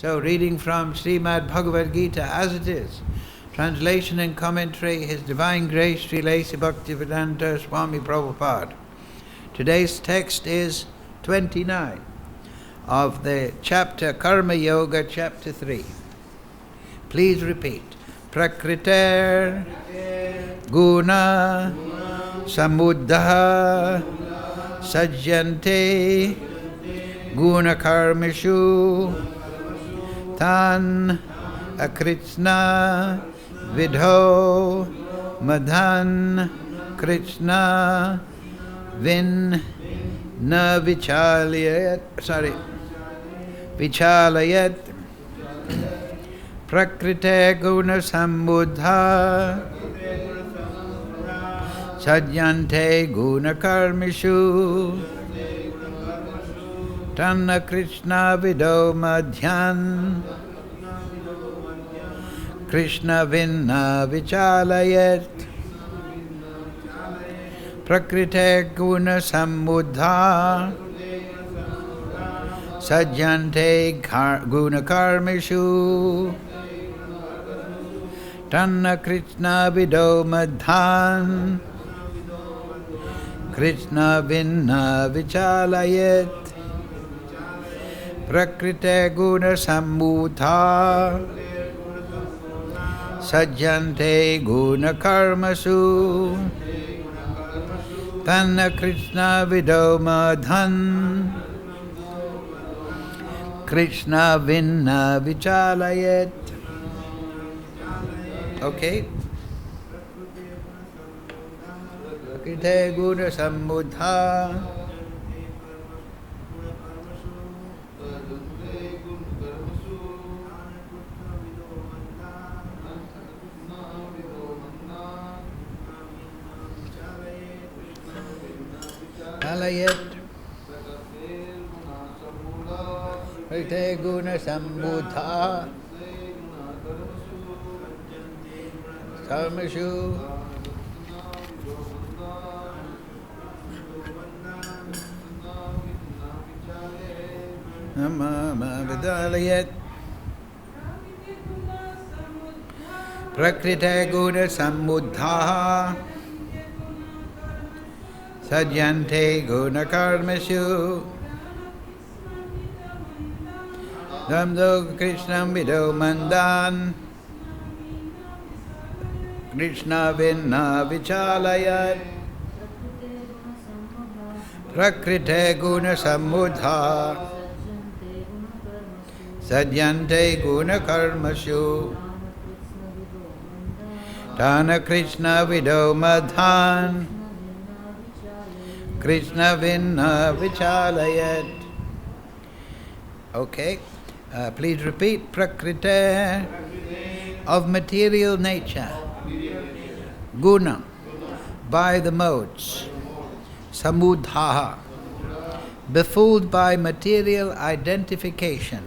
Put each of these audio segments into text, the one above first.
So, reading from Srimad Bhagavad-Gita as it is. Translation and commentary, His Divine Grace, Srila Bhakti-Vedanta Swami Prabhupada. Today's text is 29 of the chapter Karma Yoga, chapter 3. Please repeat. Prakriter Guna Samuddaha Sajjante Guna Karmishu Tan Akrishna Vidho Madhan Krishna Vin Na Vichalayat Prakrite Guna Sambuddha Sajjante Guna Karmishu Tanna Krishna Vido Madhyan Krishna Vinna Vichalayat Prakrite Guna Sambuddha Sajjante Guna Karmishu Tanna Krishna Vido Madhan Krishna Vinna Vichalayat Prakrite Guna Sambuddha Sajjante Guna Karmasu Tanna Krishna Vido Madhan Krishna Vinna Vichalayat. Okay. Prakrite Guna Sambuddha Alayat Prakrite Guna Sambuddha Karmashu Namama Vidalayat Prakrite Guna Sambuddha Sajjante Guna Karmashu Damdo Krishna Vido Mandan Krishna Vinna Vichalayat Prakrite Guna Sambuddha Sajjante Guna Karmashu Tana Krishna Vido Madhan Krishna Vinna Vichalayat. Okay, please repeat. Prakrite, of material nature. Guna, by the modes. Samudhaha, befooled by material identification.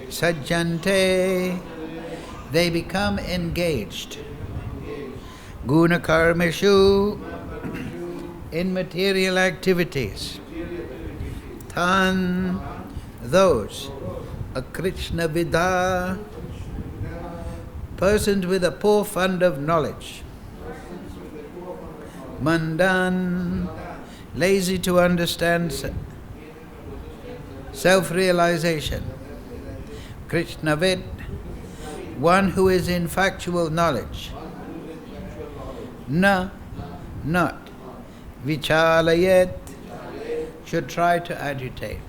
Sajjante, they become engaged. Guna karmishu, in material activities. Tan, those. A Krishna Vidha, persons with a poor fund of knowledge. Mandan, lazy to understand self-realization. Krishnavid, one who is in factual knowledge. Na, not. Vichalayat, should try to agitate.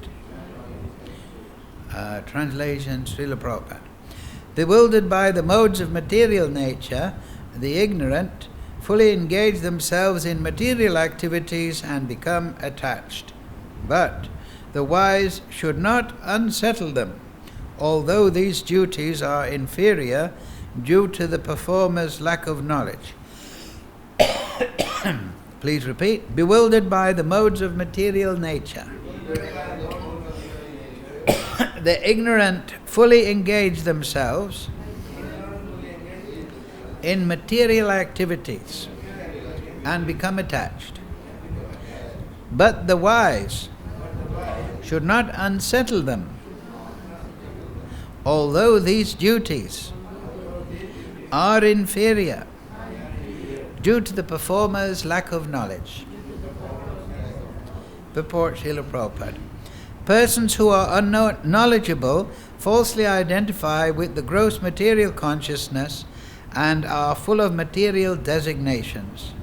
Translation, Srila Prabhupada. Bewildered by the modes of material nature, the ignorant fully engage themselves in material activities and become attached. But the wise should not unsettle them, although these duties are inferior due to the performer's lack of knowledge. Please repeat. Bewildered by the modes of material nature. The ignorant fully engage themselves in material activities and become attached. But the wise should not unsettle them, although these duties are inferior due to the performer's lack of knowledge. Purport Srila Prabhupada. Persons who are unknowledgeable falsely identify with the gross material consciousness and are full of material designations.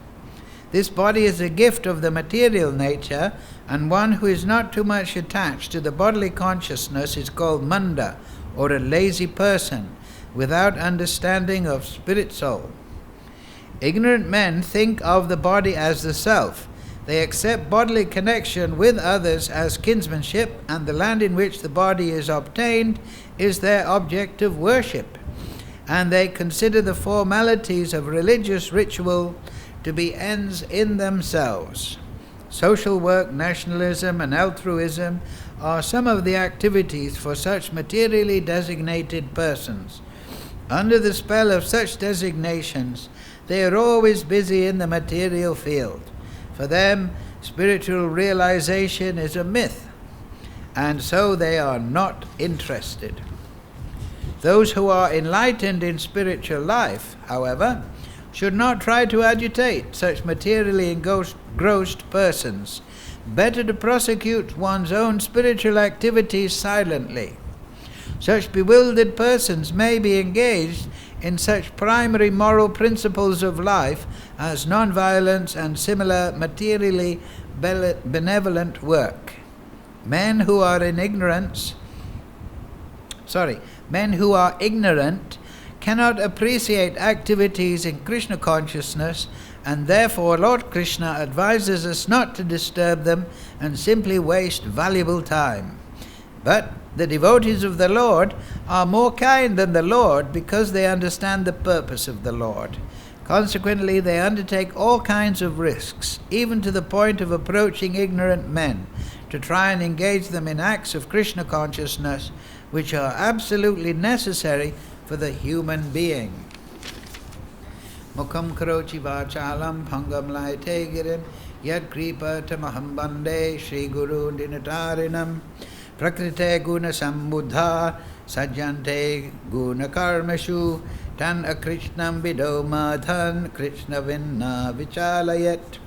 This body is a gift of the material nature, and one who is not too much attached to the bodily consciousness is called manda, or a lazy person, without understanding of spirit soul. Ignorant men think of the body as the self. They accept bodily connection with others as kinsmanship, and the land in which the body is obtained is their object of worship. And they consider the formalities of religious ritual to be ends in themselves. Social work, nationalism, and altruism are some of the activities for such materially designated persons. Under the spell of such designations, they are always busy in the material field. For them, spiritual realization is a myth, and so they are not interested. Those who are enlightened in spiritual life, however, should not try to agitate such materially engrossed persons. Better to prosecute one's own spiritual activities silently. Such bewildered persons may be engaged in such primary moral principles of life as non-violence and similar materially benevolent work. Men who are ignorant cannot appreciate activities in Krishna consciousness, and therefore Lord Krishna advises us not to disturb them and simply waste valuable time. But the devotees of the Lord are more kind than the Lord because they understand the purpose of the Lord. Consequently, they undertake all kinds of risks, even to the point of approaching ignorant men, to try and engage them in acts of Krishna consciousness which are absolutely necessary for the human being. Mukham karochi vachalam bhangam laite girim yad kripa tamaham bande Shri Guru dinatarinam prakrite guna sambuddha sajjante guna karmashu tan akrishnam vido madhan krishna vinna vichalayat.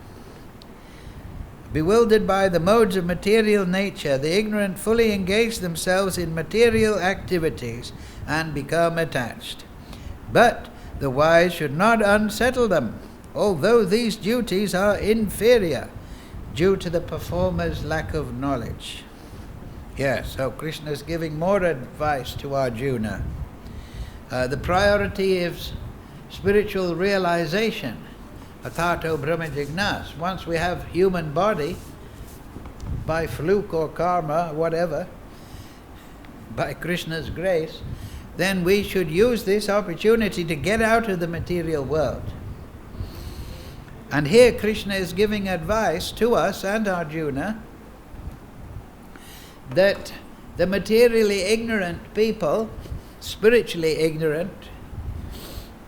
Bewildered by the modes of material nature, the ignorant fully engage themselves in material activities and become attached. But the wise should not unsettle them, although these duties are inferior due to the performer's lack of knowledge. Yes, so Krishna is giving more advice to Arjuna. The priority is spiritual realization. Atato Brahma Jignas. Once we have human body, by fluke or karma, whatever, by Krishna's grace, then we should use this opportunity to get out of the material world. And here Krishna is giving advice to us and Arjuna that the materially ignorant people, spiritually ignorant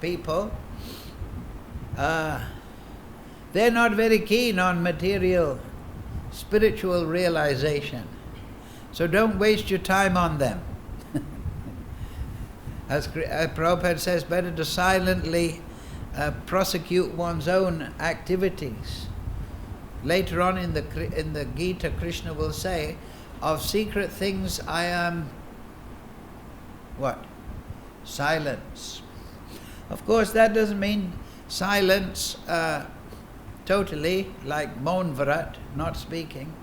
people, they're not very keen on material, spiritual realization. So don't waste your time on them. As Prabhupada says, better to silently prosecute one's own activities. Later on in the Gita, Krishna will say, of secret things I am, what? Silence. Of course, that doesn't mean silence totally, like Maun Vrat, not speaking.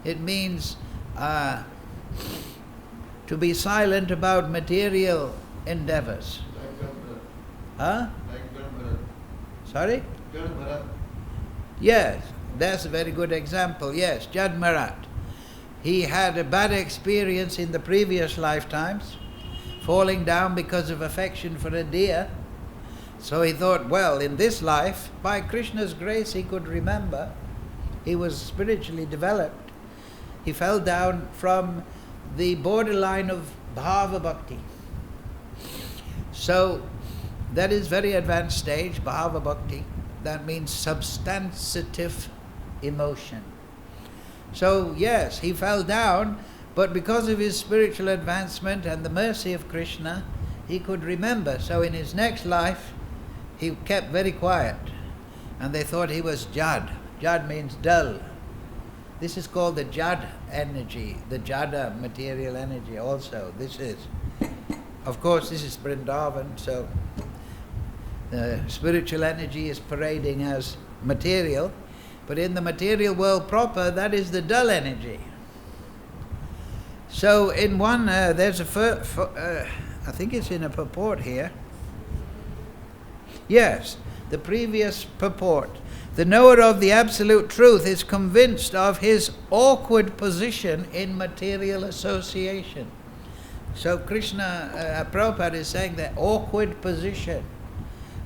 It means to be silent about material endeavors. Huh? Sorry? Yes, that's a very good example. Yes, Jad Marat. He had a bad experience in the previous lifetimes, falling down because of affection for a deer. So he thought, well, in this life, by Krishna's grace, he could remember. He was spiritually developed. He fell down from the borderline of bhava bhakti. So that is very advanced stage, bhava bhakti. That means substantive emotion. So yes, he fell down, But because of his spiritual advancement and the mercy of Krishna, he could remember. So in his next life, he kept very quiet. And they thought he was Jad. Jad means dull. This is called the Jad energy, the Jada material energy also. This is, of course, this is Vrindavan, so the spiritual energy is parading as material, but in the material world proper, that is the dull energy. So in one, there's a, I think it's in a purport here. Yes, the previous purport. The knower of the absolute truth is convinced of his awkward position in material association. So Krishna, Prabhupada is saying that awkward position.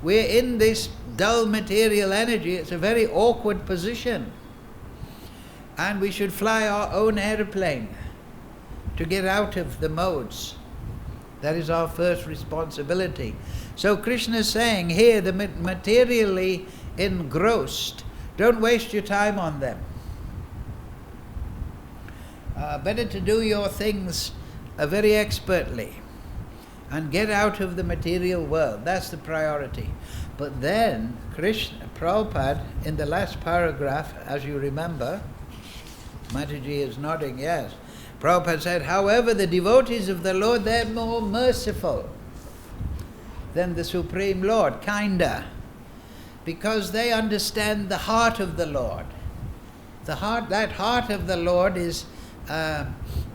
We're in this dull material energy, it's a very awkward position. And we should fly our own airplane to get out of the modes. That is our first responsibility. So Krishna is saying here, the materially engrossed, don't waste your time on them. Better to do your things very expertly and get out of the material world. That's the priority. But then Krishna, Prabhupada, in the last paragraph, as you remember, Mataji is nodding, yes. Prabhupada said, however, the devotees of the Lord, they're more merciful than the Supreme Lord, kinda, because they understand the heart of the Lord. The heart, that heart of the Lord is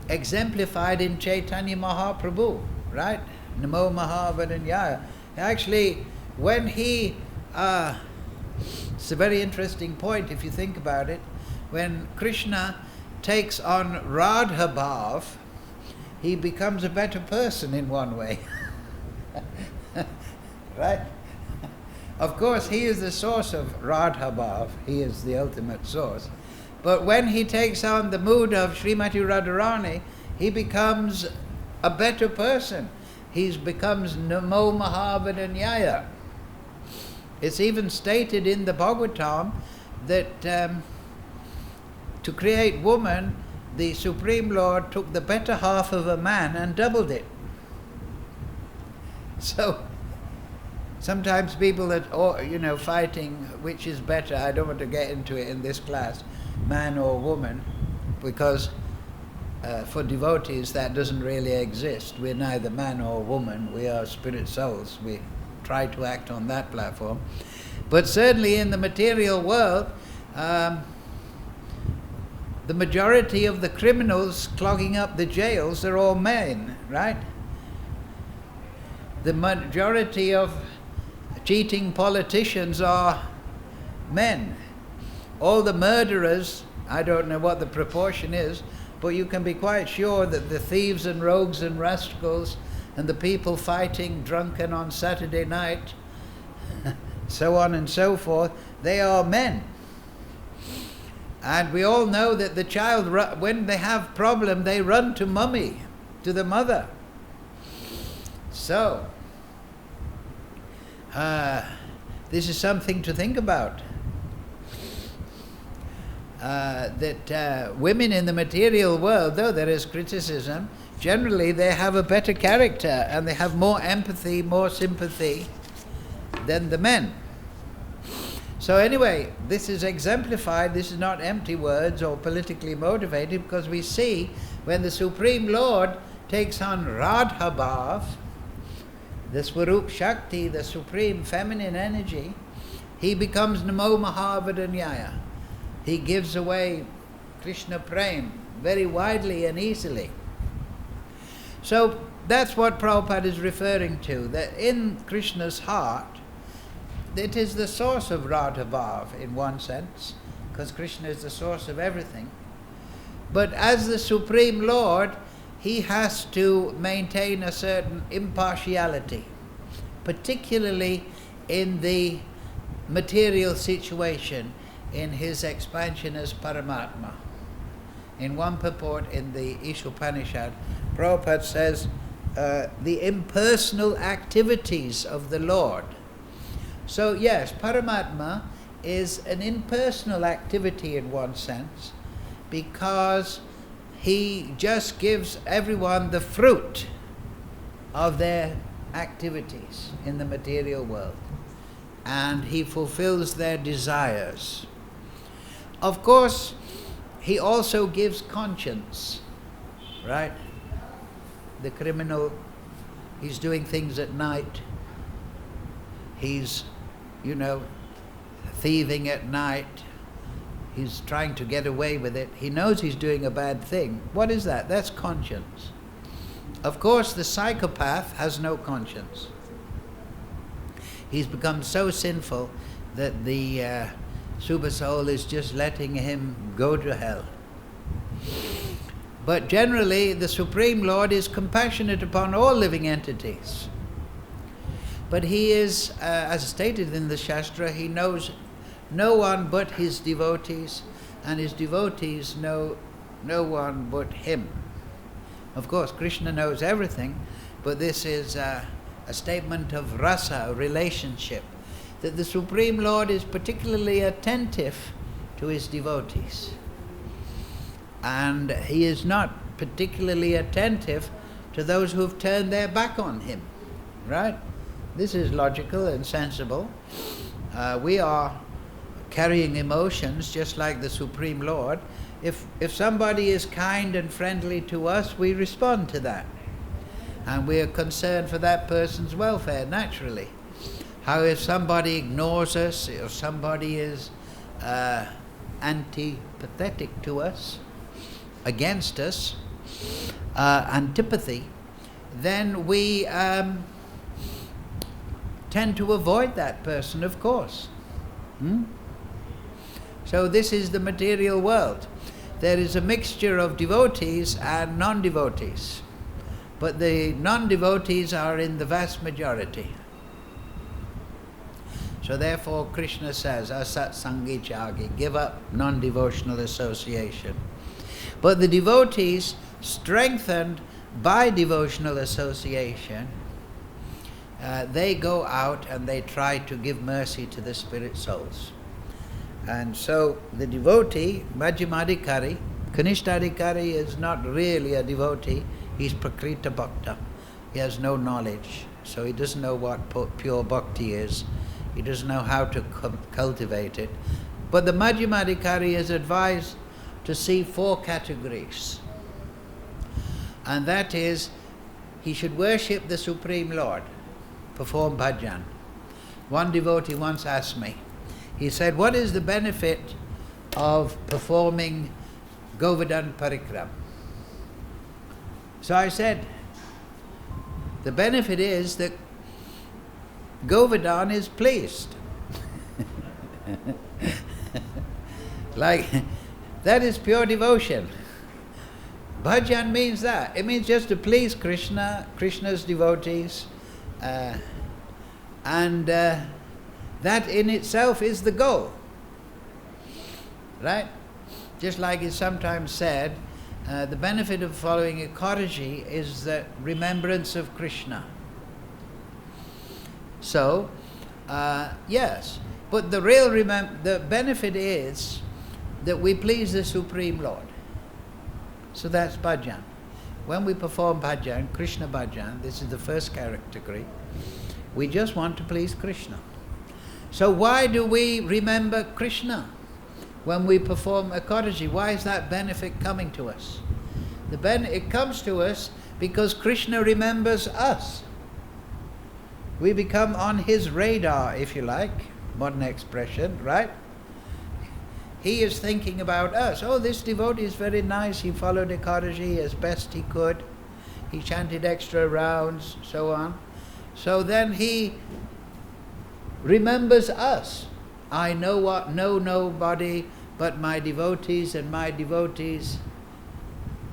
exemplified in Chaitanya Mahaprabhu, right? Namo Mahavadanyaya. Actually, when he, it's a very interesting point if you think about it, when Krishna takes on Radha Bhav, he becomes a better person in one way. Right? Of course, he is the source of Radha Bhav, he is the ultimate source. But when he takes on the mood of Srimati Radharani, he becomes a better person. He becomes Namo Mahavadanyaya. It's even stated in the Bhagavatam that to create woman, the Supreme Lord took the better half of a man and doubled it. So sometimes people that, fighting which is better, I don't want to get into it in this class, man or woman, because for devotees that doesn't really exist. We're neither man or woman, we are spirit souls. We try to act on that platform. But certainly in the material world, the majority of the criminals clogging up the jails are all men, right? The majority of cheating politicians are men. All the murderers, I don't know what the proportion is, but you can be quite sure that the thieves and rogues and rascals and the people fighting drunken on Saturday night, so on and so forth, they are men. And we all know that the child, when they have problem, they run to mummy, to the mother. So, this is something to think about. That women in the material world, though there is criticism, generally they have a better character and they have more empathy, more sympathy than the men. So anyway, this is exemplified, this is not empty words or politically motivated, because we see when the Supreme Lord takes on Radha Bhav, the Swarup Shakti, the supreme feminine energy, he becomes Namo Mahavadanyaya. He gives away Krishna Prem very widely and easily. So that's what Prabhupada is referring to, that in Krishna's heart, it is the source of Radha Bhav in one sense, because Krishna is the source of everything. But as the Supreme Lord, he has to maintain a certain impartiality, particularly in the material situation, in his expansion as Paramatma. In one purport in the Ishopanishad, Prabhupada says, the impersonal activities of the Lord. So yes, Paramatma is an impersonal activity in one sense, because he just gives everyone the fruit of their activities in the material world, and he fulfills their desires. Of course, he also gives conscience, right? The criminal, he's doing things at night, he's, thieving at night, he's trying to get away with it, he knows he's doing a bad thing. What is that? That's conscience. Of course, the psychopath has no conscience. He's become so sinful that the super soul is just letting him go to hell. But generally, the Supreme Lord is compassionate upon all living entities. But he is, as stated in the Shastra, he knows no one but his devotees, and his devotees know no one but him. Of course, Krishna knows everything, but this is a statement of rasa, a relationship, that the Supreme Lord is particularly attentive to his devotees. And he is not particularly attentive to those who have turned their back on him, right? This is logical and sensible. We are carrying emotions just like the Supreme Lord. If somebody is kind and friendly to us, we respond to that. And we are concerned for that person's welfare, naturally. How if somebody ignores us, or somebody is antipathetic to us, against us, antipathy, then we tend to avoid that person, of course. So this is the material world. There is a mixture of devotees and non-devotees, but the non-devotees are in the vast majority. So therefore Krishna says, asat sangi chagi, give up non-devotional association. But the devotees, strengthened by devotional association, they go out and they try to give mercy to the spirit souls. And so the devotee, Majjhimadikari, Kanishtadikari is not really a devotee, he's Prakrita Bhakta. He has no knowledge, so he doesn't know what pure bhakti is. He doesn't know how to cultivate it. But the Majjhimadikari is advised to see 4 categories. And that is, he should worship the Supreme Lord, perform bhajan. One devotee once asked me, he said, what is the benefit of performing Govardhan Parikram? So I said, the benefit is that Govardhan is pleased. Like, that is pure devotion. Bhajan means that. It means just to please Krishna, Krishna's devotees, and that in itself is the goal. Right? Just like it's sometimes said, the benefit of following Ekadashi is the remembrance of Krishna. So, yes, but the real the benefit is that we please the Supreme Lord. So that's bhajan. When we perform bhajan, Krishna bhajan, this is the first category, we just want to please Krishna. So why do we remember Krishna when we perform Ekadashi? Why is that benefit coming to us? It comes to us because Krishna remembers us. We become on his radar, if you like, modern expression, right? He is thinking about us. Oh, this devotee is very nice. He followed Ekadashi as best he could. He chanted extra rounds, so on. So then he remembers us. I know nobody but my devotees, and my devotees.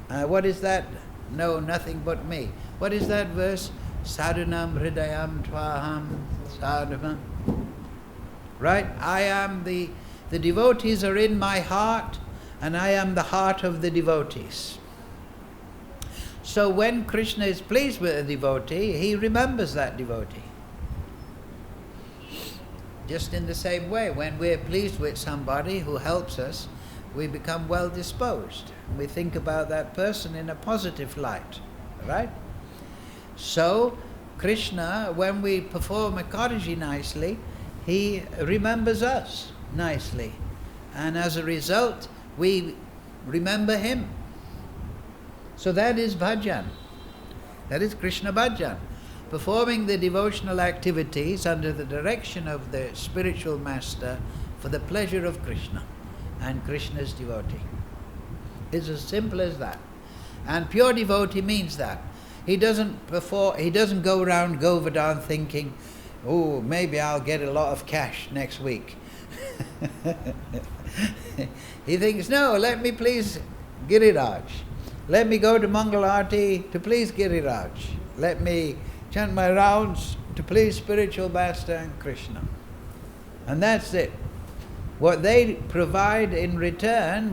What is that? Know nothing but me. What is that verse? Sadhunam hridayam tvaham sadhunam. Right? I am the devotees are in my heart, and I am the heart of the devotees. So when Krishna is pleased with a devotee, he remembers that devotee. Just in the same way, when we're pleased with somebody who helps us, we become well disposed. We think about that person in a positive light, right? So Krishna, when we perform Ekadashi nicely, he remembers us nicely. And as a result, we remember him. So that is bhajan. That is Krishna bhajan. Performing the devotional activities under the direction of the spiritual master for the pleasure of Krishna and Krishna's devotee. It's as simple as that. And pure devotee means that. He doesn't go around Govardhan thinking, oh, maybe I'll get a lot of cash next week. He thinks, no, let me please Giriraj. Let me go to Mangalarti to please Giriraj. Let me chant my rounds to please spiritual master and Krishna. And that's it. What they provide in return,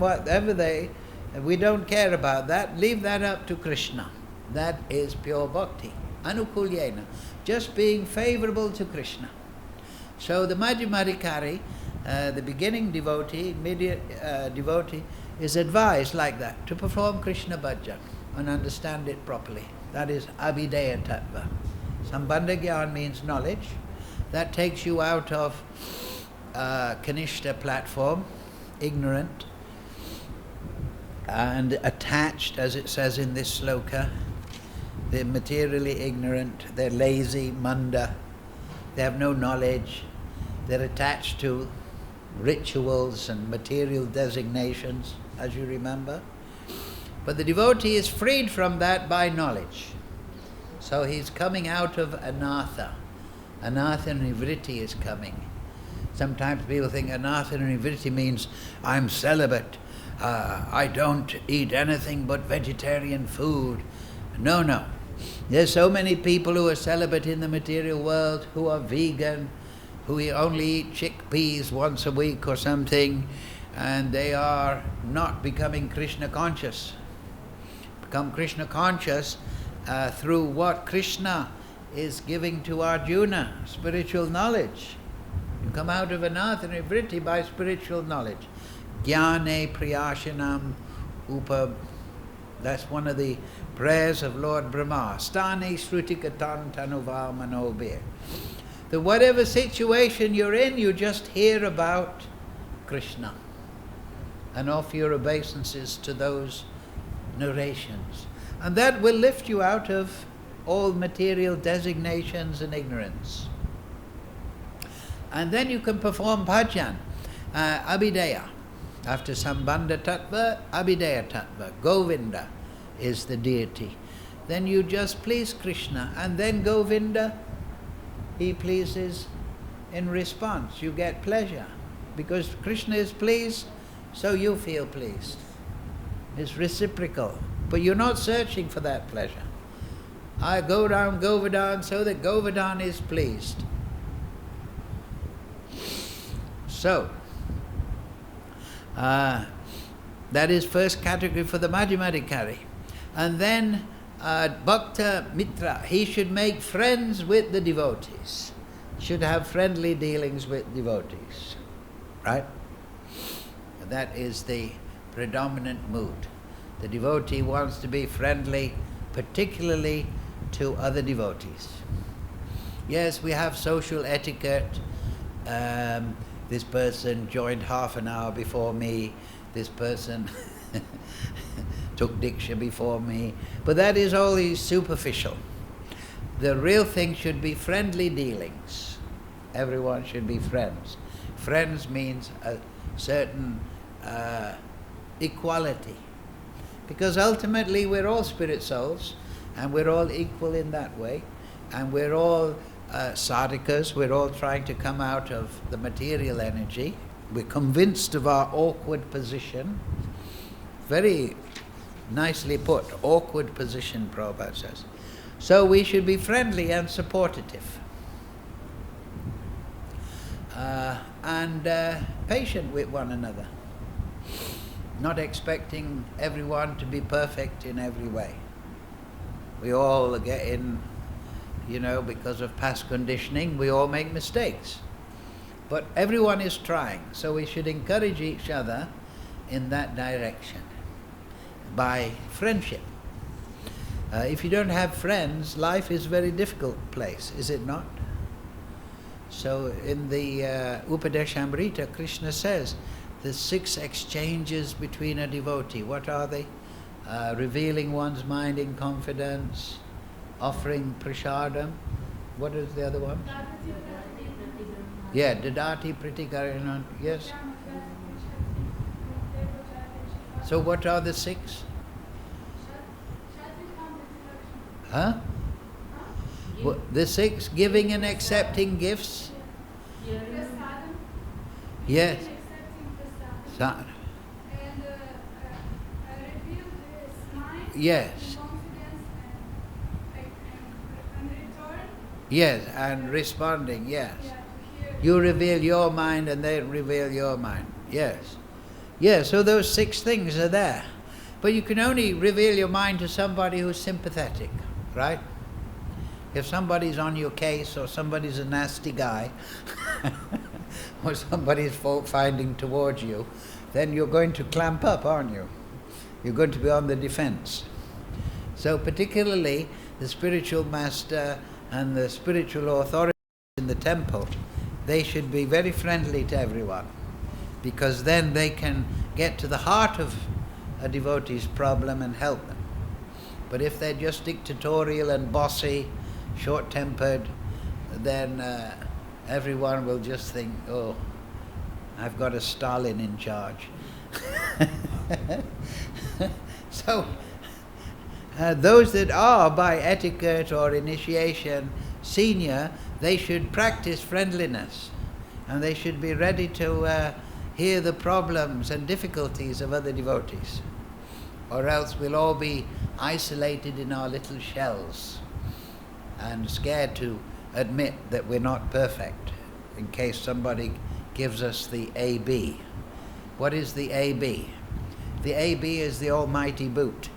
we don't care about that. Leave that up to Krishna. That is pure bhakti. Anukulyena. Just being favorable to Krishna. So the Madhyamadikari, the beginning devotee, immediate devotee, is advised like that, to perform Krishna bhajan and understand it properly. That is Abhideya Tattva. Sambandha Gyan means knowledge. That takes you out of Kanishta platform, ignorant, and attached, as it says in this sloka. They're materially ignorant, they're lazy, manda, they have no knowledge, they're attached to rituals and material designations, as you remember. But the devotee is freed from that by knowledge. So he's coming out of anartha. Anartha nivritti is coming. Sometimes people think anartha nivritti means I'm celibate, I don't eat anything but vegetarian food. No. There's so many people who are celibate in the material world, who are vegan, who only eat chickpeas once a week or something, and they are not becoming Krishna conscious. Become Krishna conscious through what Krishna is giving to Arjuna, spiritual knowledge. You come out of anartha nivritti by spiritual knowledge. Jnane priyashanam upa. That's one of the prayers of Lord Brahma. Stani shrutikatan tanuva manobir. That whatever situation you're in, you just hear about Krishna and offer your obeisances to those narrations. And that will lift you out of all material designations and ignorance. And then you can perform bhajan, Abhideya. After Sambandha Tattva, Abhideya Tattva, Govinda is the deity. Then you just please Krishna, and then Govinda, he pleases in response. You get pleasure. Because Krishna is pleased, so you feel pleased. It's reciprocal. But you're not searching for that pleasure. I go down Govardhan so that Govardhan is pleased. So, that is first category for the Madhyamadikari. And then Bhakta Mitra, he should make friends with the devotees. Should have friendly dealings with devotees. Right? That is the predominant mood. The devotee wants to be friendly, particularly to other devotees. Yes, we have social etiquette. This person joined half an hour before me. This person took Diksha before me. But that is only superficial. The real thing should be friendly dealings. Everyone should be friends. Friends means a certain equality. Because ultimately we're all spirit souls, and we're all equal in that way, and we're all sadhakas, we're all trying to come out of the material energy. We're convinced of our awkward position. Very nicely put, awkward position, Prabhupada says. So we should be friendly and supportive. And patient with one another. Not expecting everyone to be perfect in every way. We all get in, because of past conditioning, we all make mistakes. But everyone is trying, so we should encourage each other in that direction by friendship. If you don't have friends, life is a very difficult place, is it not? So in the Upadeshamrita, Krishna says the 6 exchanges between a devotee. What are they? Revealing one's mind in confidence, offering prasadam. What is the other one? Yeah, dadati pratikarana. Yes. So what are the 6? Huh? The 6, giving and accepting gifts. Yes. Yes. Yes, and responding, yes. You reveal your mind and they reveal your mind. Yes. Yes, so those 6 things are there. But you can only reveal your mind to somebody who's sympathetic, right? If somebody's on your case, or somebody's a nasty guy, or somebody's fault-finding towards you, then you're going to clamp up, aren't you? You're going to be on the defense. So particularly the spiritual master and the spiritual authorities in the temple, they should be very friendly to everyone, because then they can get to the heart of a devotee's problem and help them. But if they're just dictatorial and bossy, short-tempered, then everyone will just think, oh, I've got a Stalin in charge. So those that are by etiquette or initiation senior, they should practice friendliness, and they should be ready to hear the problems and difficulties of other devotees, or else we'll all be isolated in our little shells and scared to admit that we're not perfect, in case somebody gives us the AB. What is the AB? The AB is the almighty boot.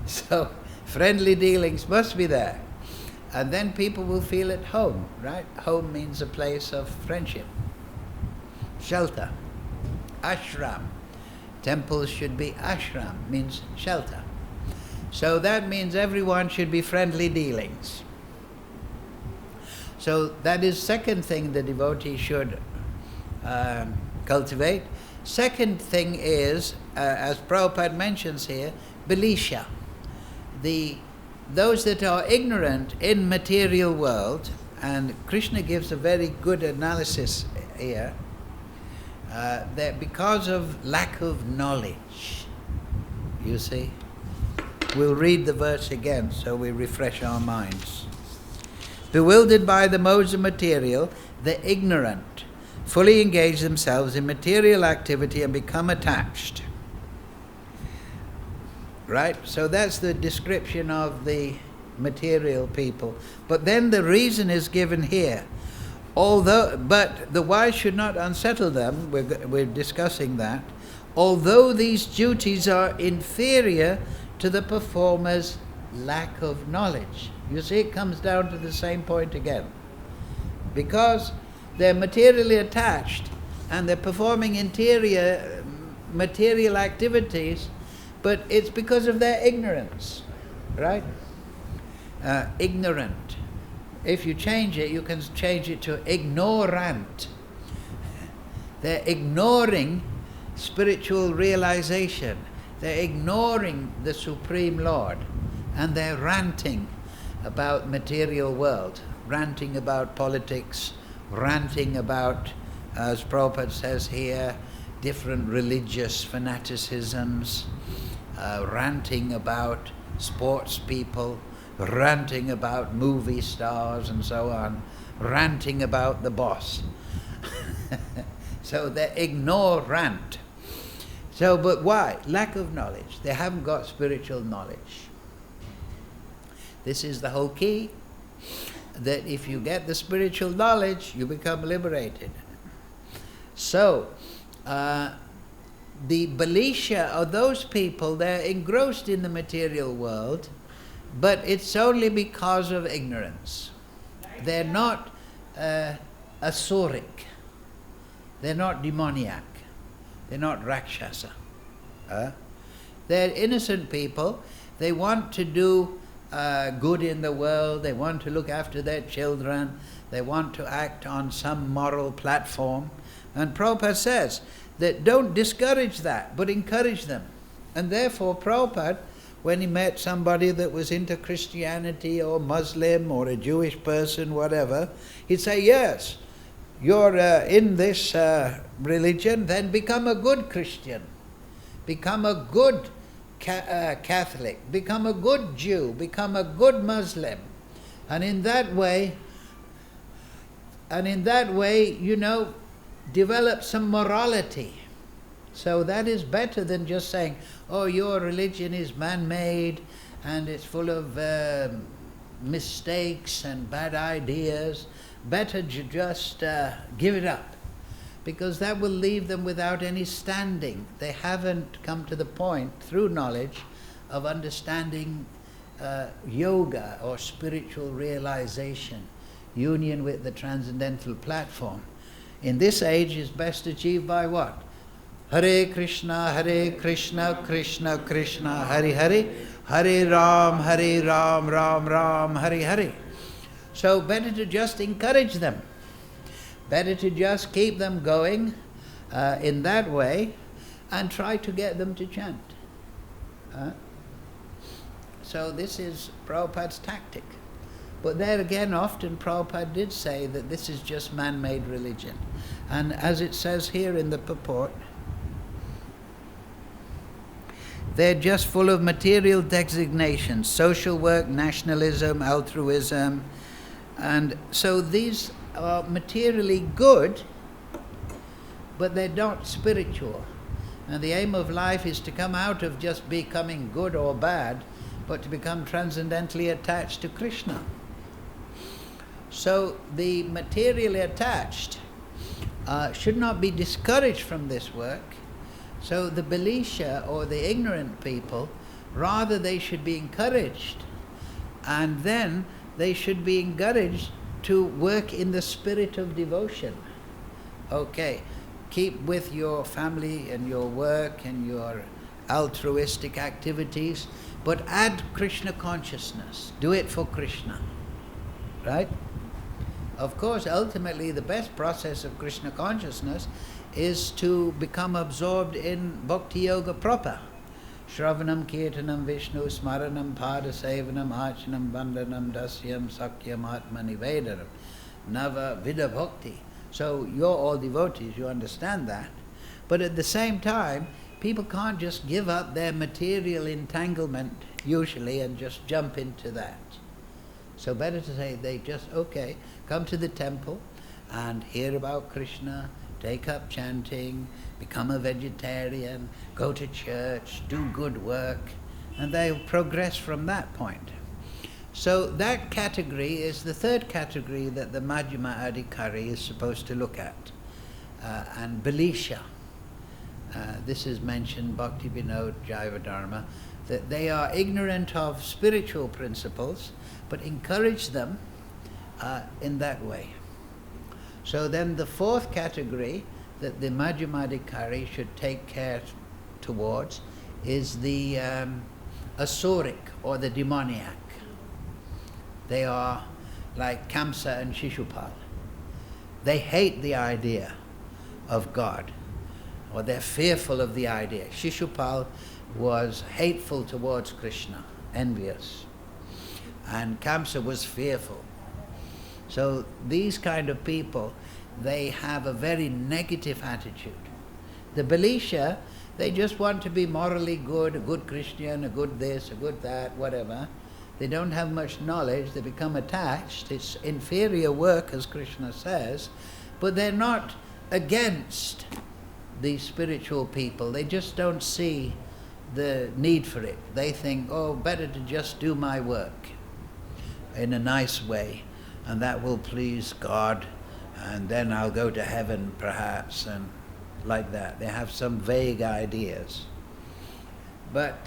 So friendly dealings must be there, and then people will feel at home, right? Home means a place of friendship, shelter. Ashram, temples should be ashram, means shelter. So that means everyone should be friendly dealings. So that is second thing the devotee should cultivate. Second thing is, as Prabhupada mentions here, Belisha. Those that are ignorant in material world, and Krishna gives a very good analysis here, that because of lack of knowledge, you see. We'll read the verse again so we refresh our minds. Bewildered by the modes of material, the ignorant fully engage themselves in material activity and become attached. Right? So that's the description of the material people. But then the reason is given here. But the why should not unsettle them, we're discussing that, although these duties are inferior to the performer's lack of knowledge. You see, it comes down to the same point again. Because they're materially attached and they're performing interior material activities, but it's because of their ignorance, right? Ignorant. If you change it, you can change it to ignorant. They're ignoring spiritual realization. They're ignoring the Supreme Lord, and they're ranting about material world, ranting about politics, ranting about, as Prabhupada says here, different religious fanaticisms, ranting about sports people, ranting about movie stars and so on, ranting about the boss. So they ignore rant. So, but why? Lack of knowledge. They haven't got spiritual knowledge. This is the whole key, that if you get the spiritual knowledge, you become liberated. So, the Belisha are those people, they're engrossed in the material world, but it's only because of ignorance. They're not asuric. They're not demoniac. They're not Rakshasa. They're innocent people. They want to do good in the world. They want to look after their children. They want to act on some moral platform. And Prabhupada says that don't discourage that, but encourage them. And therefore Prabhupada, when he met somebody that was into Christianity or Muslim or a Jewish person, whatever, he'd say, yes, you're in this religion, then become a good Christian. Become a good Catholic. Become a good Jew. Become a good Muslim. And in that way, develop some morality. So that is better than just saying, oh, your religion is man-made and it's full of mistakes and bad ideas. Better just give it up, because that will leave them without any standing. They haven't come to the point, through knowledge, of understanding yoga or spiritual realization, union with the transcendental platform. In this age is best achieved by what? Hare Krishna, Krishna Krishna, Hare Hare, Hare Ram, Ram Ram, Hare Hare. So better to just encourage them. Better to just keep them going in that way and try to get them to chant. So this is Prabhupada's tactic. But there again, often Prabhupada did say that this is just man-made religion. And as it says here in the purport, they're just full of material designations, social work, nationalism, altruism. And so these are materially good, but they're not spiritual. And the aim of life is to come out of just becoming good or bad, but to become transcendently attached to Krishna. So the materially attached should not be discouraged from this work. So the Belisha, or the ignorant people, rather they should be encouraged, and then they should be encouraged to work in the spirit of devotion. Okay, keep with your family and your work and your altruistic activities, but add Krishna consciousness. Do it for Krishna. Right? Of course, ultimately the best process of Krishna consciousness is to become absorbed in bhakti-yoga proper. Shravanam, Kirtanam, Vishnu, Smaranam, Pada, Sevanam, Archanam, Vandanam, Dasyam, Sakyam, Atma, Nivedanam, Nava, Vida Bhakti. So you're all devotees, you understand that. But at the same time, people can't just give up their material entanglement, usually, and just jump into that. So better to say they just, okay, come to the temple and hear about Krishna, take up chanting, become a vegetarian, go to church, do good work, and they'll progress from that point. So that category is the third category that the Majjhima Adhikari is supposed to look at. And Belisha, this is mentioned, Bhakti Vinod Jaiva Dharma, that they are ignorant of spiritual principles, but encourage them in that way. So then the fourth category that the Majjhima Adhikari should take care towards is the asuric, or the demoniac. They are like Kamsa and Shishupal. They hate the idea of God, or they're fearful of the idea. Shishupal was hateful towards Krishna, envious, and Kamsa was fearful. So these kind of people, they have a very negative attitude. The Belisha, they just want to be morally good, a good Christian, a good this, a good that, whatever. They don't have much knowledge, they become attached. It's inferior work, as Krishna says, but they're not against these spiritual people. They just don't see the need for it. They think, oh, better to just do my work in a nice way, and that will please God, and then I'll go to heaven perhaps, and like that. They have some vague ideas. But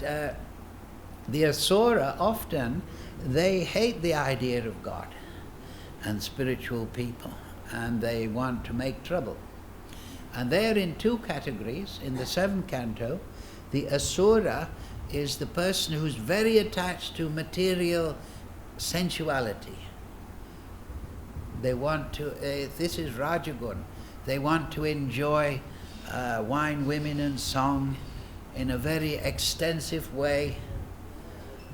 the Asura, often, they hate the idea of God and spiritual people, and they want to make trouble. And they are in two categories. In the 7th canto, the asura is the person who's very attached to material sensuality. They want to, this is Rajagun, they want to enjoy wine, women and song in a very extensive way.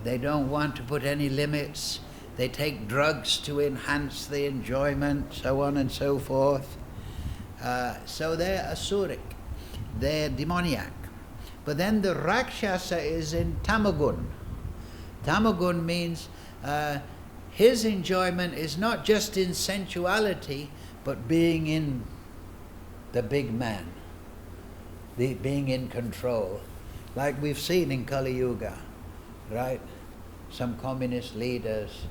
They don't want to put any limits. They take drugs to enhance the enjoyment, so on and so forth. So they're asuric, they're demoniac. But then the Rakshasa is in Tamagun. Tamagun means his enjoyment is not just in sensuality, but being in the big man, being in control. Like we've seen in Kali Yuga, right? Some communist leaders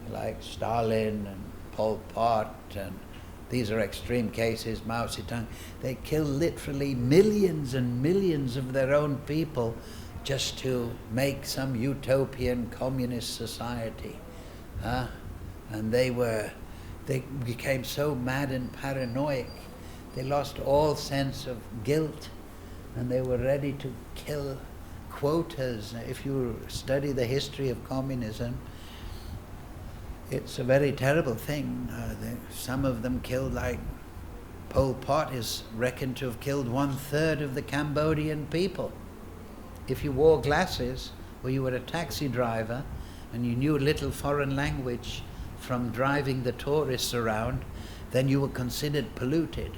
like Stalin and Pol Pot, and these are extreme cases, Mao Zedong, they kill literally millions and millions of their own people just to make some utopian communist society. And they became so mad and paranoid, they lost all sense of guilt, and they were ready to kill quotas. If you study the history of communism, it's a very terrible thing. Some of them killed, like Pol Pot is reckoned to have killed 1/3 of the Cambodian people. If you wore glasses, or you were a taxi driver, and you knew a little foreign language from driving the tourists around, then you were considered polluted.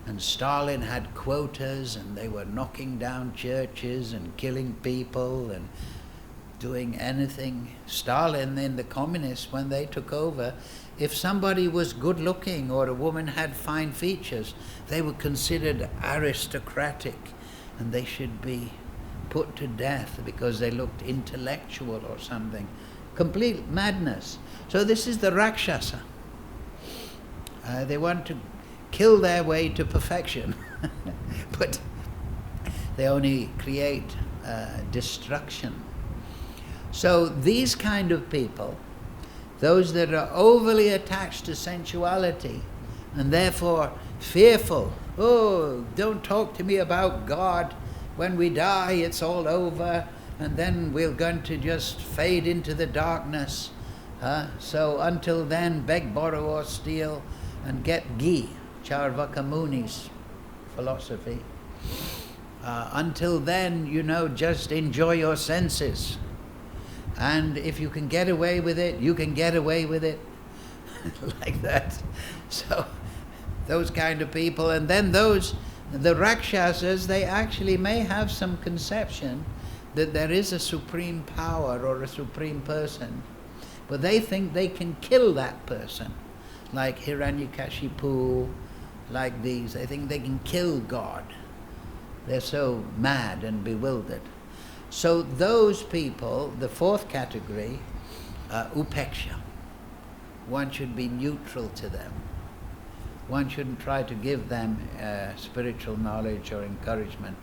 And Stalin had quotas, and they were knocking down churches and killing people and doing anything. Stalin and the communists, when they took over, if somebody was good looking or a woman had fine features, they were considered aristocratic and they should be put to death because they looked intellectual or something. Complete madness. So this is the Rakshasa. They want to kill their way to perfection, but they only create destruction. So these kind of people, those that are overly attached to sensuality and therefore fearful, oh, don't talk to me about God. When we die, it's all over, and then we're going to just fade into the darkness. So until then, beg, borrow or steal and get ghee, Charvaka Muni's philosophy. Until then, just enjoy your senses. And if you can get away with it, you can get away with it. Like that. So those kind of people, and then the Rakshasas, they actually may have some conception that there is a supreme power or a supreme person, but they think they can kill that person, like Hiranyakashipu, like these. They think they can kill God. They're so mad and bewildered. So those people, the 4th category, upeksha. One should be neutral to them. One shouldn't try to give them spiritual knowledge or encouragement,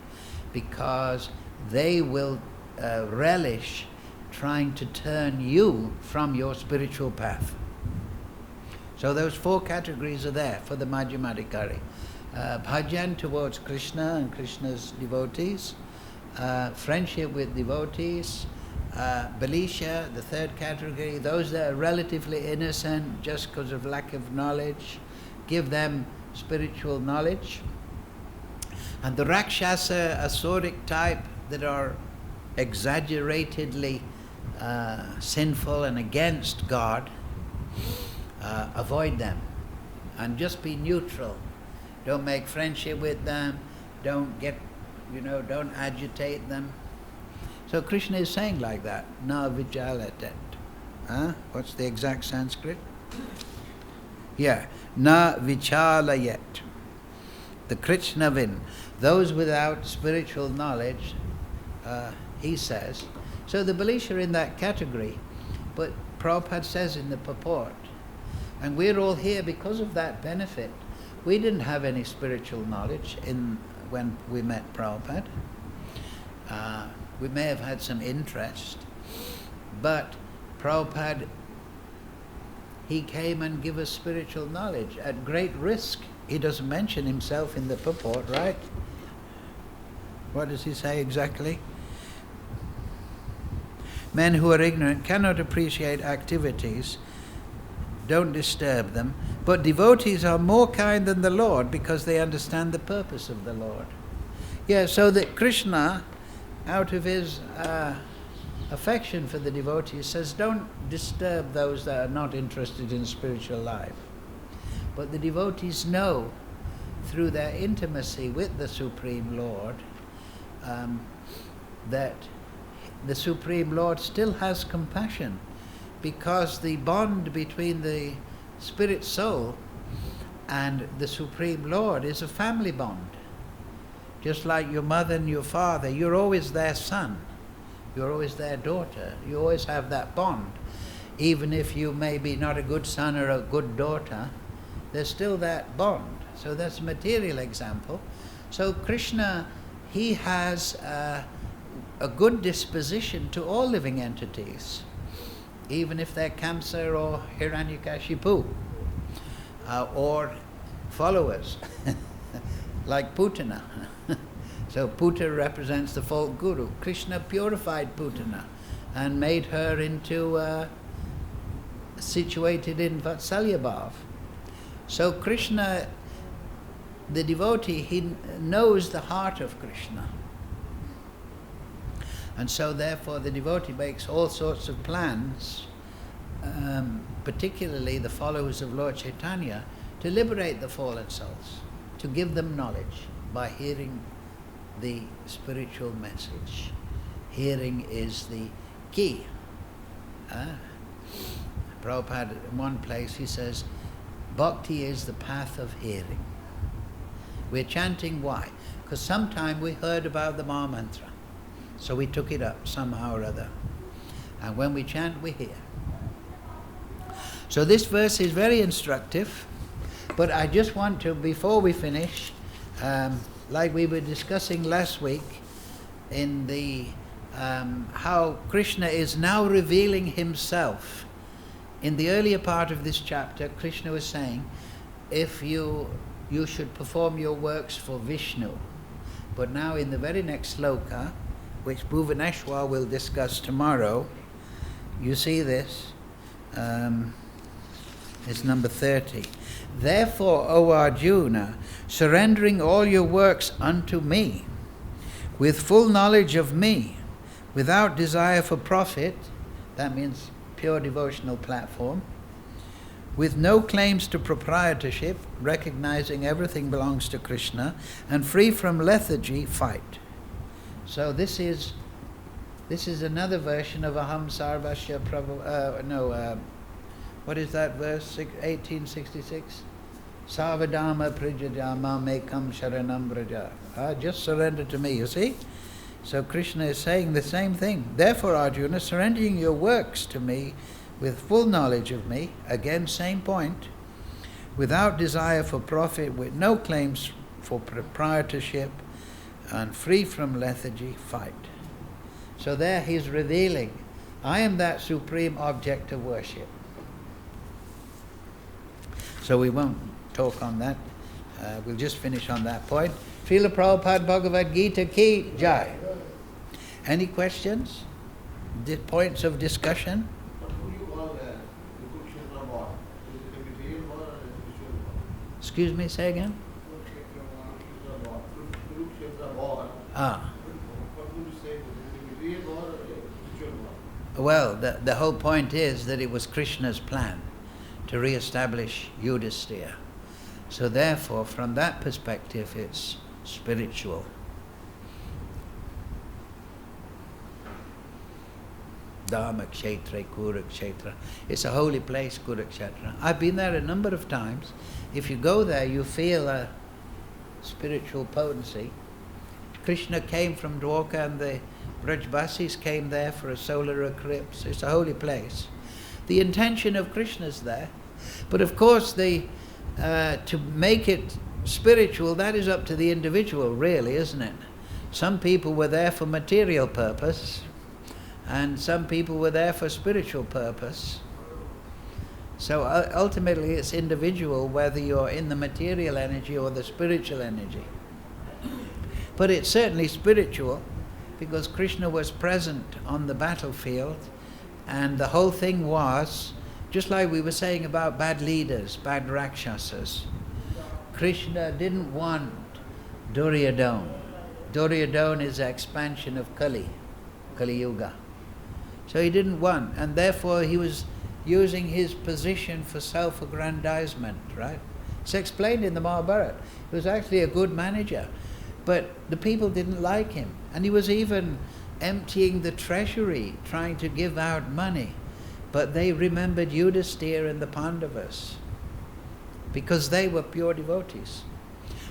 because they will relish trying to turn you from your spiritual path. So those 4 categories are there for the Madhyamadikari. Bhajan towards Krishna and Krishna's devotees, friendship with devotees, Balisha, the 3rd category, those that are relatively innocent just because of lack of knowledge, give them spiritual knowledge. And the Rakshasa, Asuric type that are exaggeratedly sinful and against God, avoid them and just be neutral. Don't make friendship with them, don't agitate them. So Krishna is saying like that, na vijalatet. What's the exact Sanskrit? Yeah, na vichalayet. The Krishnavin, those without spiritual knowledge, he says. So the Balisha are in that category, but Prabhupada says in the purport, and we're all here because of that benefit. We didn't have any spiritual knowledge when we met Prabhupada. We may have had some interest, but Prabhupada, he came and gave us spiritual knowledge at great risk He doesn't mention himself in the purport, right? What does he say exactly? Men who are ignorant cannot appreciate activities, don't disturb them, but devotees are more kind than the Lord because they understand the purpose of the Lord. Yeah, so that Krishna, out of his affection for the devotees, says don't disturb those that are not interested in spiritual life. But the devotees know through their intimacy with the Supreme Lord that the Supreme Lord still has compassion, because the bond between the spirit soul and the Supreme Lord is a family bond. Just like your mother and your father, you're always their son, you're always their daughter, you always have that bond. Even if you may be not a good son or a good daughter, there's still that bond. So that's a material example. So Krishna, he has a good disposition to all living entities, even if they're Kamsa or Hiranyakashipu, or followers, like Putana. So Puta represents the false guru. Krishna purified Putana and made her into situated in Vatsalya Bhav. So Krishna, the devotee, he knows the heart of Krishna. And so therefore the devotee makes all sorts of plans, particularly the followers of Lord Chaitanya, to liberate the fallen souls, to give them knowledge by hearing the spiritual message. Hearing is the key. Prabhupada, in one place, he says, bhakti is the path of hearing. We're chanting, why? Because sometime we heard about the Maha Mantra, so we took it up somehow or other. And when we chant, we hear. So this verse is very instructive, but I just want to, before we finish, like we were discussing last week, in the how Krishna is now revealing himself. In the earlier part of this chapter, Krishna was saying, if you should perform your works for Vishnu. But now in the very next sloka, which Bhuvaneshwar will discuss tomorrow, you see this, it's number 30. Therefore, O Arjuna, surrendering all your works unto me, with full knowledge of me, without desire for profit, that means pure devotional platform, with no claims to proprietorship, recognizing everything belongs to Krishna, and free from lethargy, fight. So this is another version of Aham Sarvasya Prabhu, what is that verse, 1866? Savadama Prijajama Mekam Sharanam Braja. Just surrender to me, you see? So Krishna is saying the same thing. Therefore, Arjuna, surrendering your works to me with full knowledge of me, again, same point, without desire for profit, with no claims for proprietorship, and free from lethargy, fight. So there he's revealing, I am that supreme object of worship. So we won't talk on that. We'll just finish on that point. Srila Prabhupada Bhagavad-Gita ki jai. Any questions? Points of discussion? What do you call the Kurukshetra war? Is it a real war or a spiritual war? Excuse me, say again? Kurukshetra war. What would you say? Is it a real war or a spiritual war? Well, the whole point is that it was Krishna's plan to re-establish Yudhisthira. So therefore, from that perspective, it's spiritual. Dharma Kshetra, Kurukshetra. It's a holy place, Kurukshetra. I've been there a number of times. If you go there, you feel a spiritual potency. Krishna came from Dwarka and the Brajbasis came there for a solar eclipse. It's a holy place. The intention of Krishna's there. But of course, to make it spiritual, that is up to the individual, really, isn't it? Some people were there for material purpose, and some people were there for spiritual purpose. So ultimately it's individual whether you're in the material energy or the spiritual energy. But it's certainly spiritual because Krishna was present on the battlefield, and the whole thing was, just like we were saying about bad leaders, bad Rakshasas. Krishna didn't want Duryodhana. Duryodhana is the expansion of Kali Yuga. So he didn't want, and therefore he was using his position for self-aggrandizement, right? It's explained in the Mahabharata. He was actually a good manager, but the people didn't like him. And he was even emptying the treasury, trying to give out money. But they remembered Yudhisthira and the Pandavas, because they were pure devotees.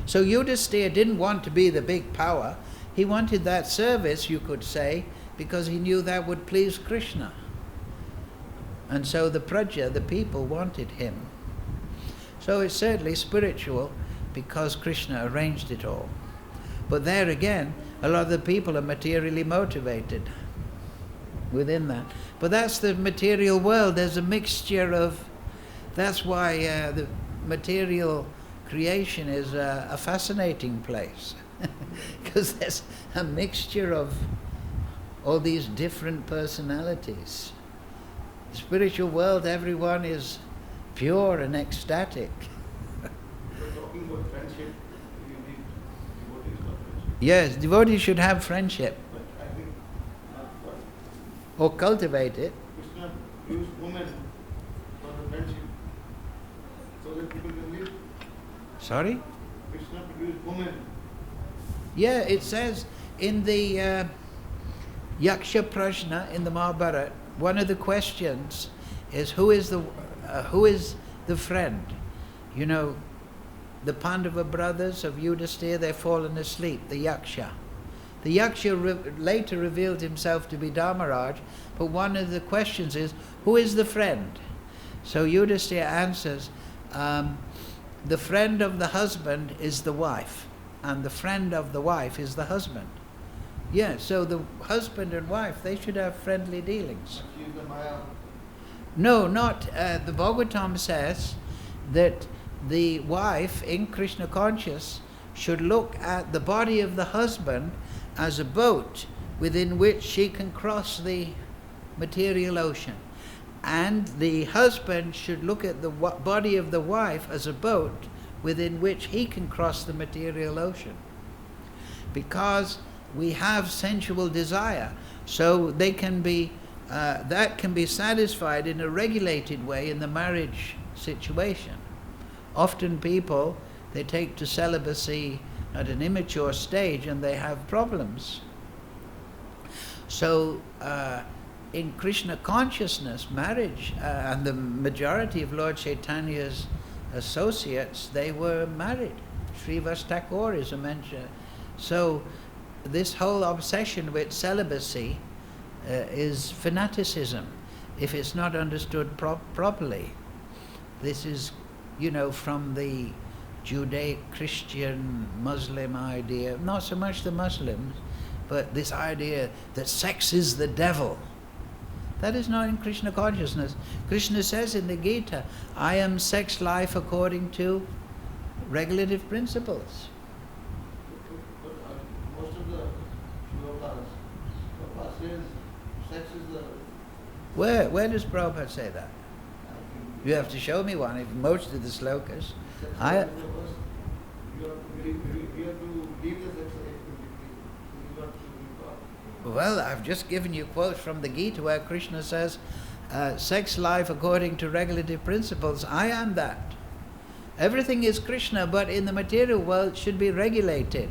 So Yudhisthira didn't want to be the big power. He wanted that service, you could say, because he knew that would please Krishna. And so the praja, the people, wanted him. So it's certainly spiritual because Krishna arranged it all. But there again, a lot of the people are materially motivated within that. But that's the material world. There's a mixture of... That's why the material creation is a fascinating place. Because there's a mixture of all these different personalities. The spiritual world, everyone is pure and ecstatic. We're talking about friendship. You need devotees for friendship. Yes, devotees should have friendship. But I think not for Or cultivate it. Krishna used women for the friendship so that people can live. Sorry? Krishna used women. Yeah, it says in the Yaksha Prashna in the Mahabharata, one of the questions is who is the friend? You know, the Pandava brothers of Yudhisthira, they've fallen asleep, the Yaksha. The Yaksha later revealed himself to be Dharmaraj, but one of the questions is, who is the friend? So Yudhisthira answers, the friend of the husband is the wife, and the friend of the wife is the husband. Yeah, so the husband and wife, they should have friendly dealings. She is the Maya. No, not. The Bhagavatam says that the wife in Krishna conscious should look at the body of the husband as a boat within which she can cross the material ocean. And the husband should look at the body of the wife as a boat within which he can cross the material ocean. Because we have sensual desire, so they can be that can be satisfied in a regulated way in the marriage situation. Often people, they take to celibacy at an immature stage and they have problems. So in Krishna consciousness, marriage, and the majority of Lord Chaitanya's associates, they were married. Srivas Thakur is a mention. So this whole obsession with celibacy is fanaticism if it's not understood properly. This is, you know, from the Judaic, Christian, Muslim idea, not so much the Muslims, but this idea that sex is the devil. That is not in Krishna consciousness. Krishna says in the Gita, I am sex life according to regulative principles. Most of the shlokas, Prabhupada says sex is the... Where does Prabhupada say that? You have to show me one. If most of the slokas, You have to leave the sex activity. You have to leave God. well, I've just given you quotes from the Gita where Krishna says, sex life according to regulative principles. I am that. Everything is Krishna, but in the material world it should be regulated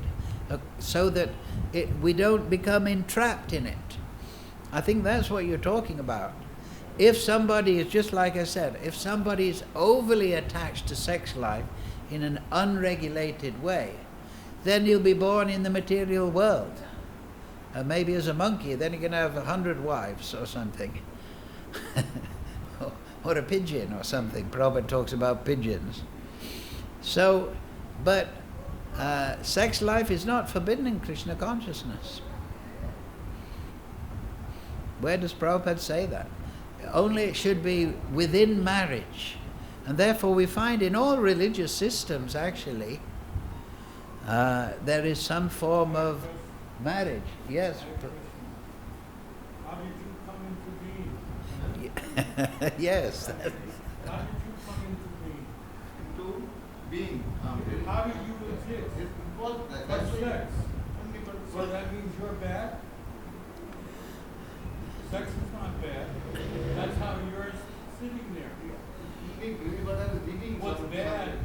so that we don't become entrapped in it. I think that's what you're talking about. If somebody is, just like I said, if somebody is overly attached to sex life in an unregulated way, then you'll be born in the material world. Maybe as a monkey, then you're going to have 100 wives or something. Or a pigeon or something. Prabhupada talks about pigeons. So, but sex life is not forbidden in Krishna consciousness. Where does Prabhupada say that? only should be within marriage. And therefore we find in all religious systems actually there is some form of marriage. Yes. How did you come into being? Yes. How did you come into being? Into being. How did you exist? That's Sex. So that means you're bad? Sex is not bad. That's how you're sitting there. What's bad is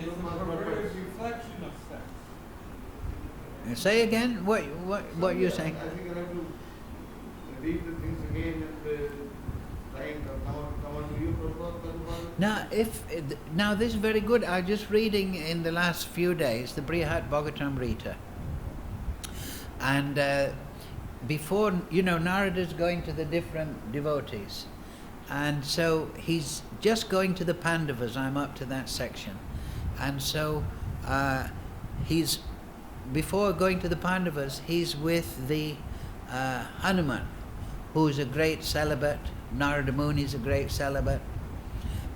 a perverted reflection of sex. Say again what you're saying. I think I have to read the things again and try and come on to you, Prabhupada. Now this is very good. I was just reading in the last few days the Bhagavad-Gita. And before, Narada's going to the different devotees. And so he's just going to the Pandavas. I'm up to that section. And so before going to the Pandavas, he's with the Hanuman, who's a great celibate. Narada Muni is a great celibate.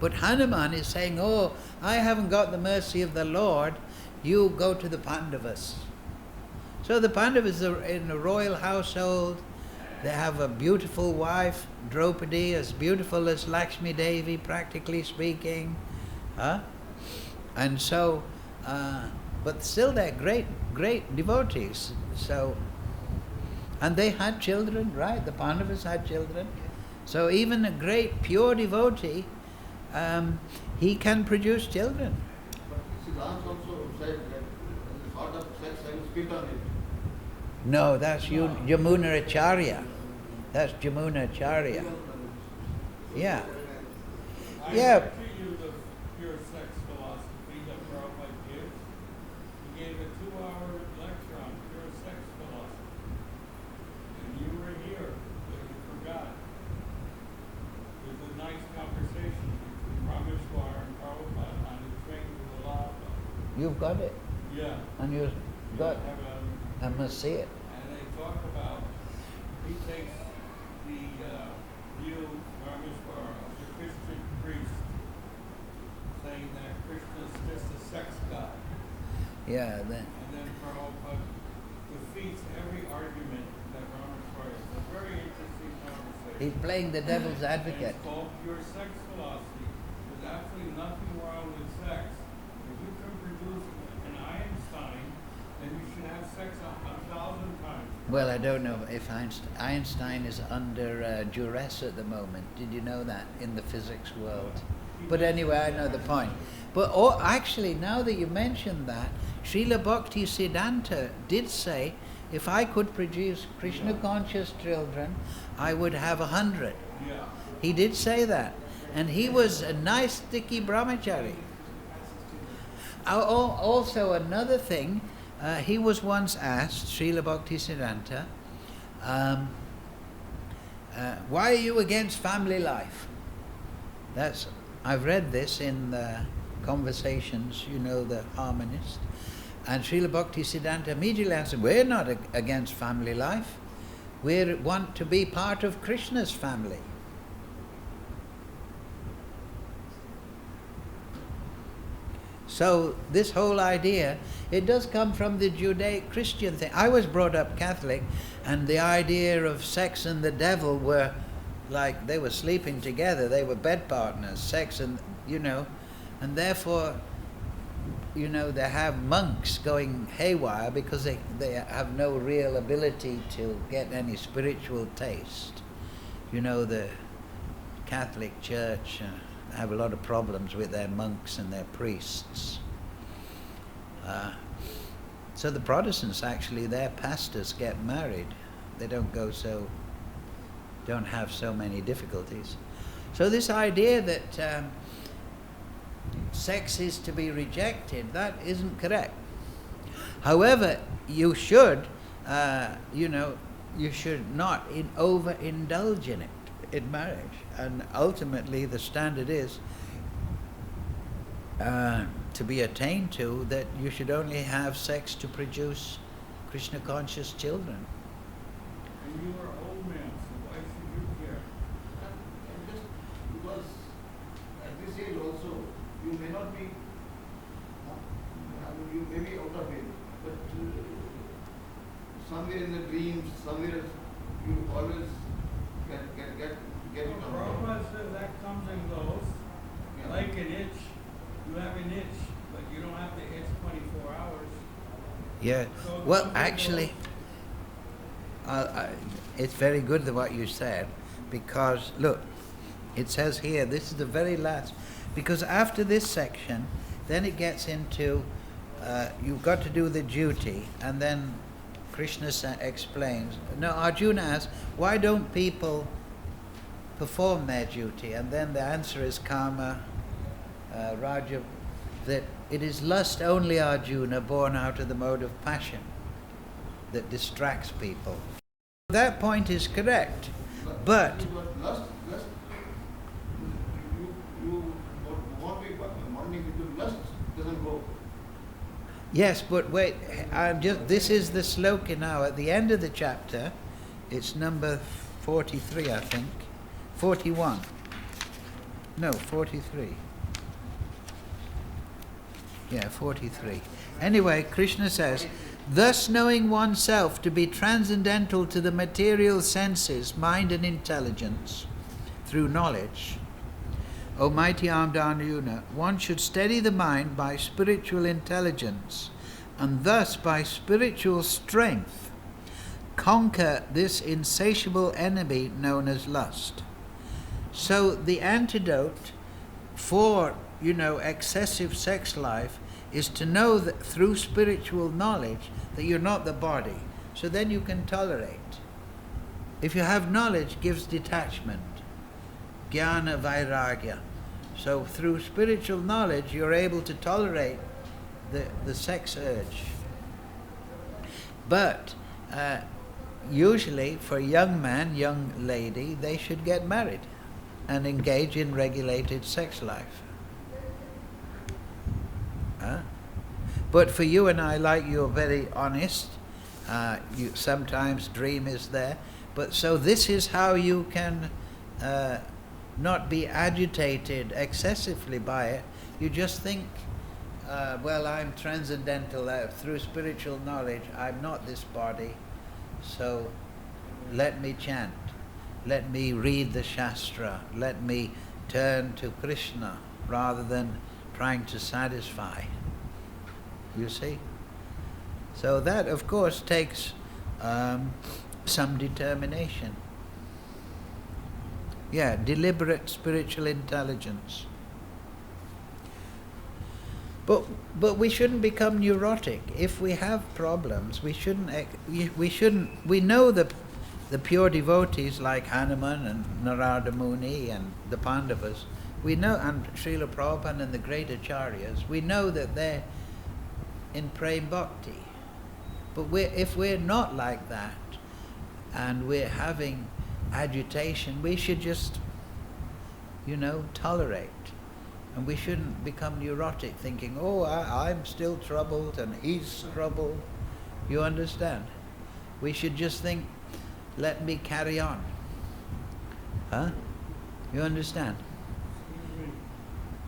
But Hanuman is saying, oh, I haven't got the mercy of the Lord. You go to the Pandavas. So the Pandavas are in a royal household. They have a beautiful wife, Draupadi, as beautiful as Lakshmi Devi, practically speaking. And so, but still they're great devotees. So, and they had children, right? The Pandavas had children. So even a great pure devotee, he can produce children. But Siddhanta also said that the thought of sex, I will spit on it. No, that's Yamuna Acharya. That's Yamuna Acharya. Yeah. Yeah. I read to you the pure sex philosophy that Prabhupada gives. He gave a 2-hour lecture on pure sex philosophy. And you were here, but you forgot. It was a nice conversation between Rameshwar and Prabhupada on the train to the Lava. You've got it? Yeah. And you've got Have a, I must see it. and they talk about, he takes the view, Rameshwar, of the Christian priest, saying that Krishna is just a sex god. Yeah, then. And then Prabhupada defeats every argument that Rameshwar is. It's a very interesting conversation. He's playing the devil's And advocate. it's called pure sex philosophy. There's absolutely nothing wrong with sex. If you can produce an Einstein, then you should have sex 1,000 times. Well, I don't know if Einstein is under duress at the moment. Did you know that in the physics world? But anyway, I know the point. But actually, now that you mentioned that, Srila Bhakti Siddhanta did say, if I could produce Krishna-conscious children, I would have 100. Yeah. He did say that. And he was a nice, sticky brahmachari. Also, another thing, he was once asked, Srila Bhakti Siddhanta, why are you against family life? I've read this in the Conversations, the harmonist. And Srila Bhakti Siddhanta immediately answered, we're not against family life. We want to be part of Krishna's family. So this whole idea, it does come from the Judeo-Christian thing. I was brought up Catholic, and the idea of sex and the devil were like they were sleeping together. They were bed partners, sex and, and therefore, they have monks going haywire because they have no real ability to get any spiritual taste. The Catholic Church have a lot of problems with their monks and their priests. So the Protestants, actually, their pastors get married. They don't have so many difficulties. So this idea that sex is to be rejected, that isn't correct. However, you should, you should not overindulge in it in marriage. And ultimately, the standard is to be attained to that you should only have sex to produce Krishna-conscious children. And you are old man, so why should you care? somewhere in the dreams, somewhere you always get it on. Prabhupada says that comes and goes. Yeah. Like an itch, you have an itch, but you don't have to itch 24 hours. Yeah. So it Well, comes and actually, it's very good what you said, because look, it says here, this is the very last, because after this section, then it gets into you've got to do the duty, and then Krishna explains. No, Arjuna asks, why don't people perform their duty? And then the answer is Kama, Raja, that it is lust only, Arjuna, born out of the mode of passion that distracts people. That point is correct, but lust, you wanting to do lust doesn't go. yes, but wait, this is the sloka now. At the end of the chapter, it's number 43, I think. 41. No, 43. Yeah, 43. Anyway, Krishna says, thus knowing oneself to be transcendental to the material senses, mind and intelligence, through knowledge, O mighty armed Arjuna, one should steady the mind by spiritual intelligence, and thus by spiritual strength conquer this insatiable enemy known as lust. So the antidote for, excessive sex life is to know that through spiritual knowledge that you're not the body. So then you can tolerate. If you have knowledge, gives detachment. Jnana Vairagya. So through spiritual knowledge, you're able to tolerate the sex urge. But usually for a young man, young lady, they should get married and engage in regulated sex life. But for you and I, like you're very honest, you sometimes dream is there. But so this is how you can not be agitated excessively by it. You just think, well, I'm transcendental through spiritual knowledge. I'm not this body, so let me chant. Let me read the Shastra. Let me turn to Krishna rather than trying to satisfy. You see? So that, of course, takes some determination. Yeah, deliberate spiritual intelligence. But we shouldn't become neurotic. If we have problems, we shouldn't. We know the pure devotees like Hanuman and Narada Muni and the Pandavas. We know, and Srila Prabhupada and the great acharyas. We know that they're in prem bhakti. But if we're not like that, and we're having agitation, we should just, tolerate. And we shouldn't become neurotic, thinking, oh, I'm still troubled and he's troubled. You understand? We should just think, let me carry on. Huh? You understand? Excuse me.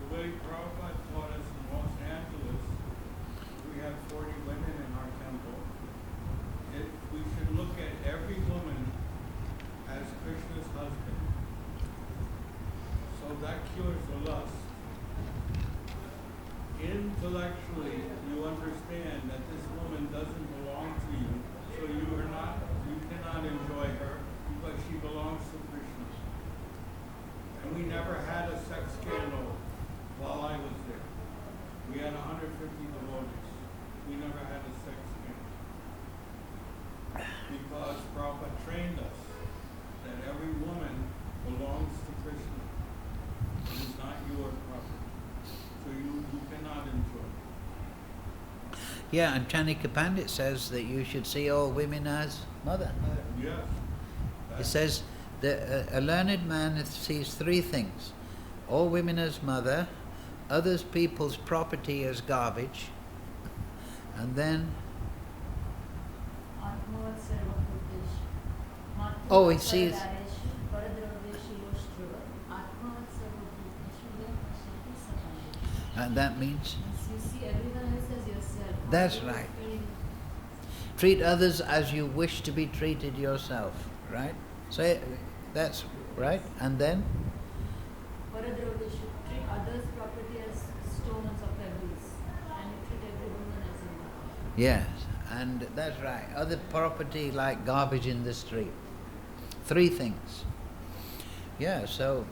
The way Prabhupada taught us in Los Angeles, we have 40 women in our temple. We should look at every woman as Krishna's husband. So that cures the lust. Intellectually, you understand that this woman doesn't belong to you, so you cannot enjoy her because she belongs to Krishna. And we never had a sex scandal while I was there. We had 150 devotees. We never had a sex scandal. Because Prabhupada trained us that every woman belongs to Krishna. It is not your property. So you cannot enjoy. Yeah, and Chanika Pandit says that you should see all women as mother. Yes. It says that a learned man sees three things: all women as mother, others people's property as garbage, and then oh, he sees. And that means? You see everyone else as yourself. That's right. Treat others as you wish to be treated yourself, right? So that's right. And then? Further, they should treat others' property as stones or pebbles, and you treat every woman as a mother. Yes, and that's right. Other property like garbage in the street. 3 things. Yeah, so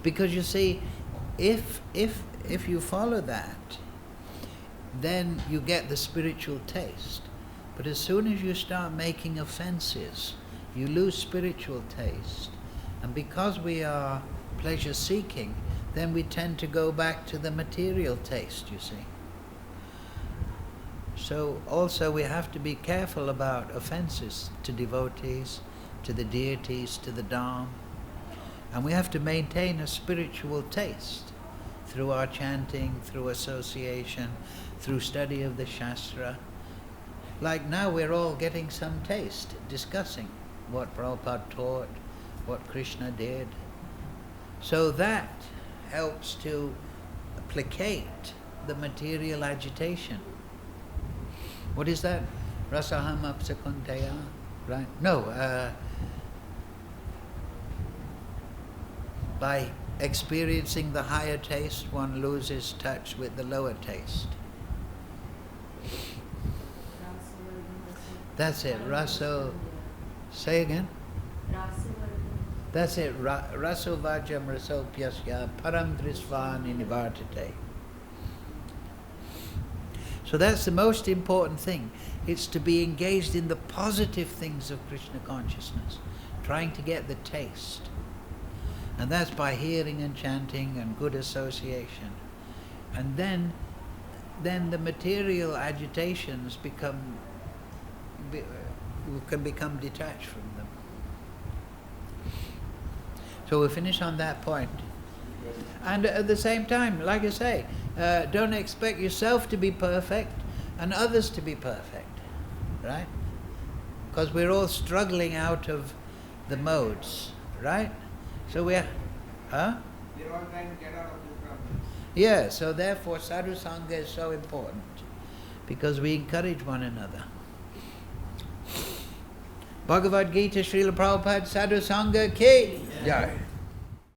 because you see, if you follow that, then you get the spiritual taste. But as soon as you start making offenses, you lose spiritual taste. And because we are pleasure seeking, then we tend to go back to the material taste, you see. So also we have to be careful about offenses to devotees, to the deities, to the Dham. And we have to maintain a spiritual taste through our chanting, through association, through study of the Shastra. Like now we're all getting some taste, discussing what Prabhupada taught, what Krishna did. So that helps to placate the material agitation. What is that? Rasaham apsakunteya? Right? No. By experiencing the higher taste, one loses touch with the lower taste. That's it. Raso. Say again. That's it. Raso vajam rasopyasya param drisvani nivartate. So that's the most important thing. It's to be engaged in the positive things of Krishna consciousness, trying to get the taste. And that's by hearing and chanting and good association. And then the material agitations can become detached from them. So we'll finish on that point. And at the same time, like I say, don't expect yourself to be perfect and others to be perfect, right? Because we're all struggling out of the modes, right? So we're, huh? They're all trying to get out of this problem. Yeah, so therefore sadhu sangha is so important, because we encourage one another. Bhagavad-Gita, Srila Prabhupada, sadhu sangha ki jai.